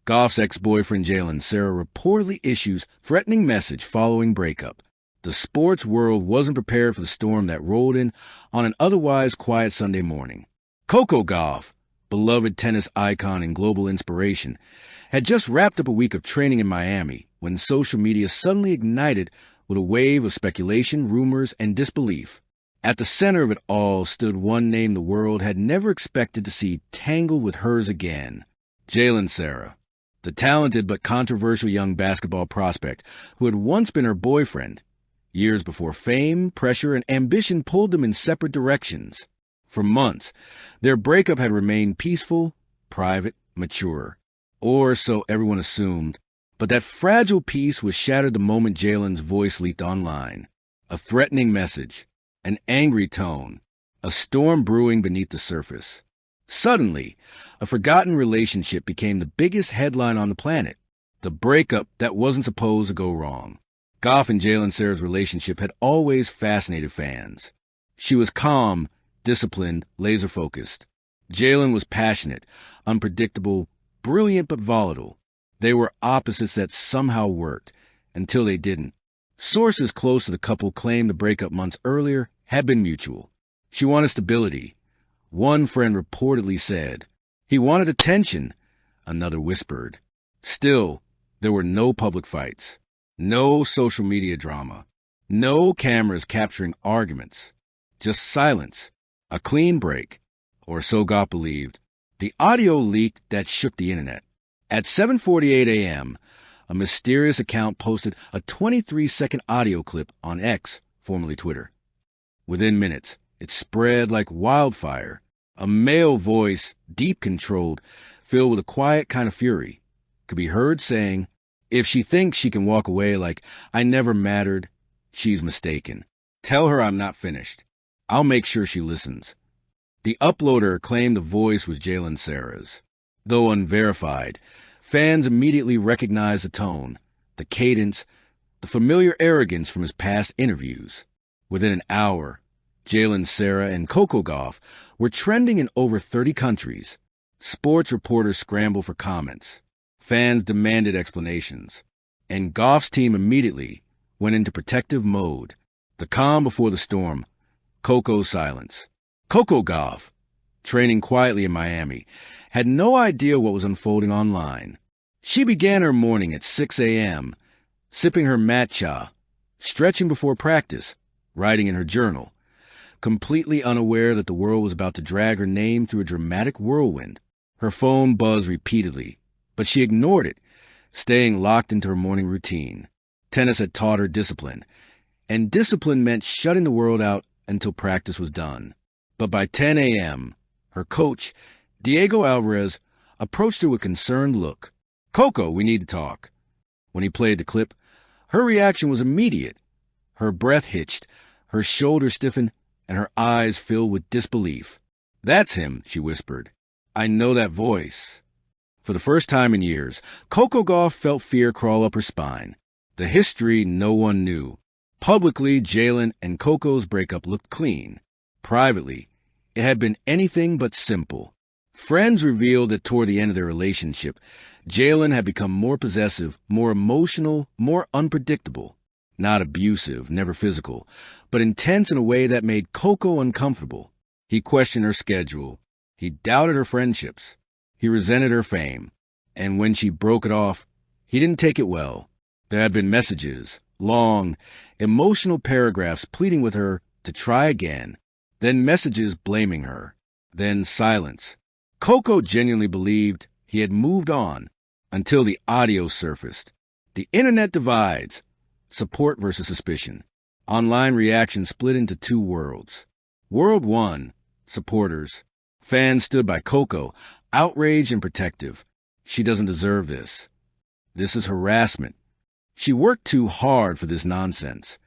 Gauff's ex-boyfriend Jalen Sera reportedly issues threatening message following breakup. The sports world wasn't prepared for the storm that rolled in on an otherwise quiet Sunday morning. Coco Gauff, beloved tennis icon and global inspiration, had just wrapped up a week of training in Miami when social media suddenly ignited with a wave of speculation, rumors, and disbelief. At the center of it all stood one name the world had never expected to see tangled with hers again: Jalen Sera, the talented but controversial young basketball prospect who had once been her boyfriend, years before fame, pressure, and ambition pulled them in separate directions. For months, their breakup had remained peaceful, private, mature, or so everyone assumed. But that fragile peace was shattered the moment Jalen's voice leaked online. A threatening message, an angry tone, a storm brewing beneath the surface. Suddenly, a forgotten relationship became the biggest headline on the planet. The breakup that wasn't supposed to go wrong. Gauff and Jalen Sera's relationship had always fascinated fans. She was calm, disciplined, laser-focused. Jalen was passionate, unpredictable, brilliant but volatile. They were opposites that somehow worked, until they didn't. Sources close to the couple claimed the breakup months earlier had been mutual. She wanted stability. One friend reportedly said. He wanted attention, another whispered. Still, there were no public fights, no social media drama, no cameras capturing arguments, just silence, a clean break, or so Gauff believed. The audio leaked that shook the internet. At 7:48 a.m., a mysterious account posted a 23-second audio clip on X, formerly Twitter. Within minutes, it spread like wildfire. A male voice, deep controlled, filled with a quiet kind of fury, could be heard saying, "If she thinks she can walk away like I never mattered, she's mistaken. Tell her I'm not finished. I'll make sure she listens." The uploader claimed the voice was Jalen Sera's. Though unverified, fans immediately recognized the tone, the cadence, the familiar arrogance from his past interviews. Within an hour, Jalen Sera and Coco Gauff were trending in over 30 countries. Sports reporters scrambled for comments. Fans demanded explanations. And Gauff's team immediately went into protective mode. The calm before the storm, Coco's silence. Coco Gauff, training quietly in Miami, had no idea what was unfolding online. She began her morning at 6 a.m., sipping her matcha, stretching before practice, writing in her journal, completely unaware that the world was about to drag her name through a dramatic whirlwind. Her phone buzzed repeatedly, but she ignored it, staying locked into her morning routine. Tennis had taught her discipline, and discipline meant shutting the world out until practice was done. But by 10 a.m., her coach, Diego Alvarez, approached her with a concerned look. "Coco, we need to talk." When he played the clip, her reaction was immediate. Her breath hitched, her shoulders stiffened, and her eyes filled with disbelief. "That's him," she whispered. "I know that voice." For the first time in years, Coco Gauff felt fear crawl up her spine. The history no one knew. Publicly, Jalen and Coco's breakup looked clean. Privately, it had been anything but simple. Friends revealed that toward the end of their relationship, Jalen had become more possessive, more emotional, more unpredictable. Not abusive, never physical, but intense in a way that made Coco uncomfortable. He questioned her schedule. He doubted her friendships. He resented her fame. And when she broke it off, he didn't take it well. There had been messages, long, emotional paragraphs pleading with her to try again. Then messages blaming her. Then silence. Coco genuinely believed he had moved on until the audio surfaced. The internet divides. Support versus suspicion. Online reaction split into two worlds. World 1, supporters. Fans stood by Coco, outraged and protective. She doesn't deserve this. This is harassment. She worked too hard for this nonsense.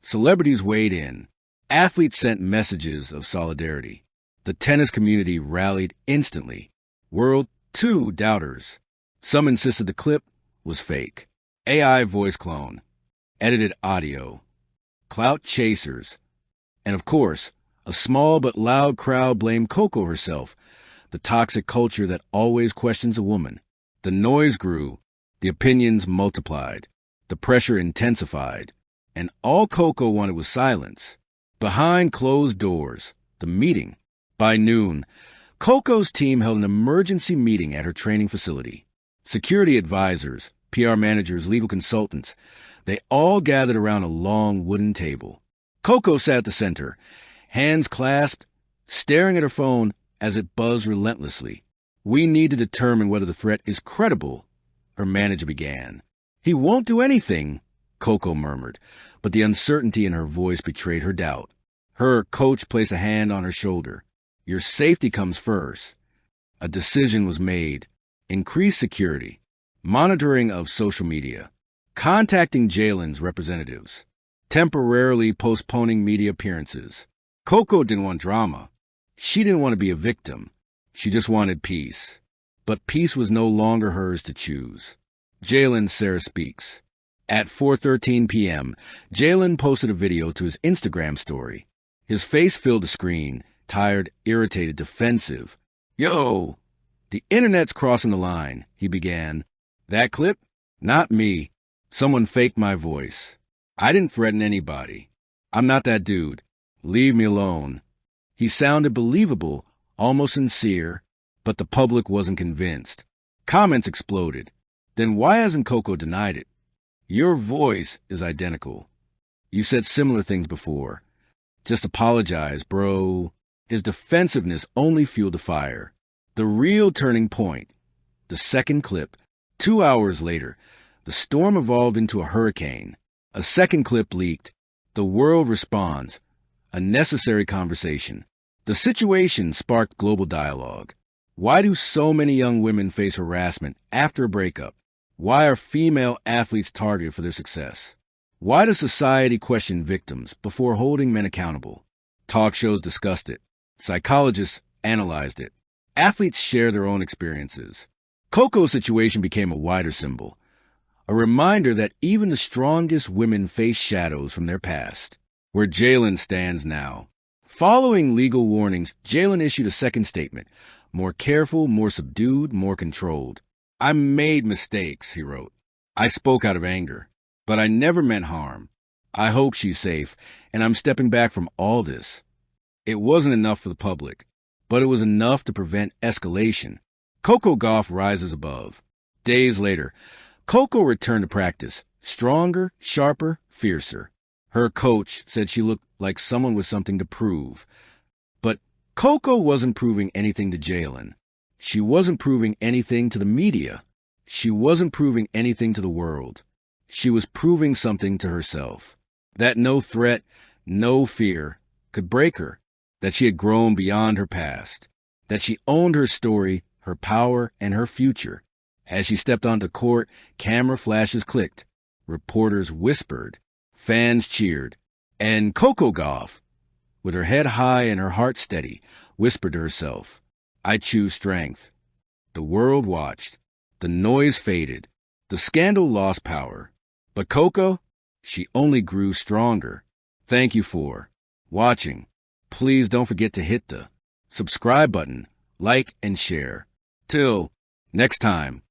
Celebrities weighed in. Athletes sent messages of solidarity. The tennis community rallied instantly. World 2, doubters. Some insisted the clip was fake. AI voice clone. Edited audio. Clout chasers. And of course, a small but loud crowd blamed Coco herself, the toxic culture that always questions a woman. The noise grew, the opinions multiplied, the pressure intensified, and all Coco wanted was silence. Behind closed doors, the meeting. By noon, Coco's team held an emergency meeting at her training facility. Security advisors, PR managers, legal consultants, they all gathered around a long wooden table. Coco sat at the center, hands clasped, staring at her phone as it buzzed relentlessly. "We need to determine whether the threat is credible," her manager began. "He won't do anything," Coco murmured, but the uncertainty in her voice betrayed her doubt. Her coach placed a hand on her shoulder. "Your safety comes first." A decision was made. Increased security, monitoring of social media, contacting Jalen's representatives, temporarily postponing media appearances. Coco didn't want drama. She didn't want to be a victim. She just wanted peace. But peace was no longer hers to choose. Jalen Sera speaks. At 4:13 p.m., Jalen posted a video to his Instagram story. His face filled the screen, tired, irritated, defensive. "Yo, the internet's crossing the line," he began. "That clip? Not me. Someone faked my voice. I didn't threaten anybody. I'm not that dude. Leave me alone." He sounded believable, almost sincere, but the public wasn't convinced. Comments exploded. "Then why hasn't Coco denied it? Your voice is identical. You said similar things before. Just apologize, bro." His defensiveness only fueled the fire. The real turning point. The second clip. 2 hours later, the storm evolved into a hurricane. A second clip leaked. The world responds. A necessary conversation. The situation sparked global dialogue. Why do so many young women face harassment after a breakup? Why are female athletes targeted for their success? Why does society question victims before holding men accountable? Talk shows discussed it. Psychologists analyzed it. Athletes share their own experiences. Coco's situation became a wider symbol, a reminder that even the strongest women face shadows from their past. Where Jalen stands now. Following legal warnings, Jalen issued a second statement, more careful, more subdued, more controlled. "I made mistakes," he wrote. "I spoke out of anger, but I never meant harm. I hope she's safe, and I'm stepping back from all this." It wasn't enough for the public, but it was enough to prevent escalation. Coco Gauff rises above. Days later, Coco returned to practice, stronger, sharper, fiercer. Her coach said she looked like someone with something to prove. But Coco wasn't proving anything to Jalen. She wasn't proving anything to the media. She wasn't proving anything to the world. She was proving something to herself. That no threat, no fear could break her. That she had grown beyond her past. That she owned her story, her power, and her future. As she stepped onto court, camera flashes clicked. Reporters whispered. Fans cheered. And Coco Gauff, with her head high and her heart steady, whispered to herself, "I choose strength." The world watched. The noise faded. The scandal lost power. But Coco, she only grew stronger. Thank you for watching. Please don't forget to hit the subscribe button, like, and share. Till next time.